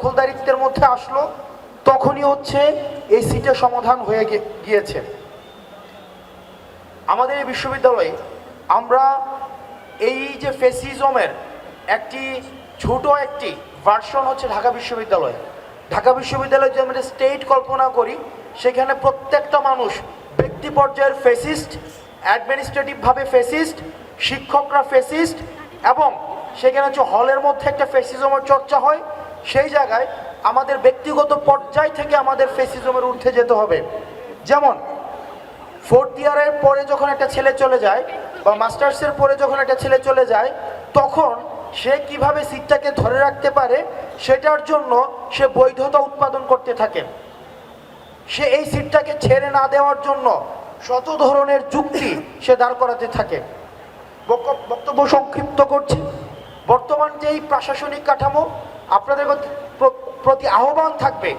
দখলদারিত্বের মধ্যে আসলো তখনই হচ্ছে এই সিটের সমাধান হয়ে গিয়েছে। আমাদের এই বিশ্ববিদ্যালয়ে আমরা এই যে ফ্যাসিজমের একটি ছোট একটি ভার্সন হচ্ছে ঢাকা বিশ্ববিদ্যালয়। ঢাকা বিশ্ববিদ্যালয়ে যে আমরা স্টেট কল্পনা করি, সেখানে প্রত্যেকটা মানুষ ব্যক্তি পর্যায়ের ফ্যাসিস্ট, অ্যাডমিনিস্ট্রেটিভভাবে ফ্যাসিস্ট, শিক্ষকরা ফ্যাসিস্ট, এবং সেখানে হচ্ছে হলের মধ্যে একটা ফ্যাসিজমের চর্চা হয়। সেই জায়গায় আমাদের ব্যক্তিগত পর্যায় থেকে আমাদের ফ্যাসিজমের ঊর্ধ্বে যেতে হবে। যেমন ফোর্থ ইয়ারের পরে যখন একটা ছেলে চলে যায় বা মাস্টার্সের পরে যখন একটা ছেলে চলে যায়, তখন সে কিভাবে সিটটাকে ধরে রাখতে পারে সেটার জন্য সে বৈধতা উৎপাদন করতে থাকে। সে এই সিটটাকে ছেড়ে না দেওয়ার জন্য শত ধরনের যুক্তি সে দাঁড় করাতে থাকে। বক্তব্য সংক্ষিপ্ত করছি। বর্তমান যে এই প্রশাসনিক কাঠামো, আপনাদের প্রতি আহ্বান থাকবে,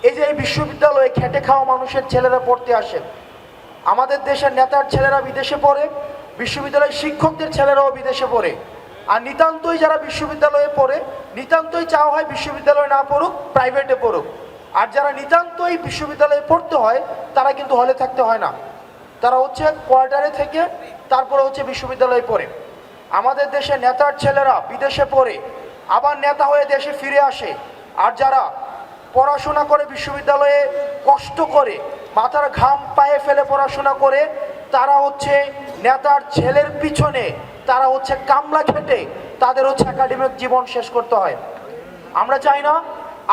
এই যে এই বিশ্ববিদ্যালয়ে খেটে খাওয়া মানুষের ছেলেরা পড়তে আসে, আমাদের দেশের নেতার ছেলেরা বিদেশে পড়ে, বিশ্ববিদ্যালয়ের শিক্ষকদের ছেলেরাও বিদেশে পড়ে। আর নিতান্তই যারা বিশ্ববিদ্যালয়ে পড়ে, নিতান্তই চাওয়া হয় বিশ্ববিদ্যালয়ে না পড়ুক, প্রাইভেটে পড়ুক। আর যারা নিতান্তই বিশ্ববিদ্যালয়ে পড়তে হয়, তারা কিন্তু হলে থাকতে হয় না, তারা হচ্ছে কোয়ার্টারে থেকে তারপরে হচ্ছে বিশ্ববিদ্যালয়ে পড়ে। আমাদের দেশে নেতার ছেলেরা বিদেশে পড়ে আবার নেতা হয়ে দেশে ফিরে আসে। আর যারা পড়াশোনা করে বিশ্ববিদ্যালয়ে কষ্ট করে মাথার ঘাম পায়ে ফেলে পড়াশোনা করে, তারা হচ্ছে নেতার ছেলের পিছনে, তারা হচ্ছে কামলা খেটে তাদের হচ্ছে একাডেমিক জীবন শেষ করতে হয়। আমরা চাই না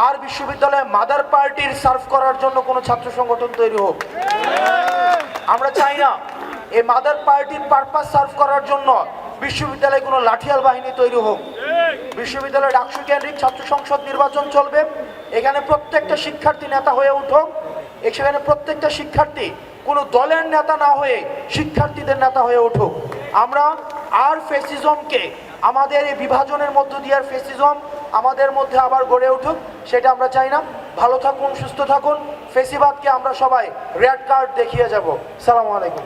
আর বিশ্ববিদ্যালয়ে মাদার পার্টির সার্ভ করার জন্য কোনো ছাত্র সংগঠন তৈরি হোক। আমরা চাই না এই মাদার পার্টির পারপাস সার্ভ করার জন্য বিশ্ববিদ্যালয়ে কোনো লাঠিয়াল বাহিনী তৈরি হোক। বিশ্ববিদ্যালয়ে ডাকসু কেন্দ্রিক ছাত্র সংসদ নির্বাচন চলবে, এখানে প্রত্যেকটা শিক্ষার্থী নেতা হয়ে উঠুক। সেখানে প্রত্যেকটা শিক্ষার্থী কোনো দলের নেতা না হয়ে শিক্ষার্থীদের নেতা হয়ে উঠুক। আমরা আর ফ্যাসিজমকে, আমাদের এই বিভাজনের মধ্য দিয়ে আর ফ্যাসিজম আমাদের মধ্যে আবার গড়ে উঠুক, সেটা আমরা চাই না। ভালো থাকুন, সুস্থ থাকুন। ফ্যাসিবাদকে আমরা সবাই রেড কার্ড দেখিয়ে যাব। সালামু আলাইকুম।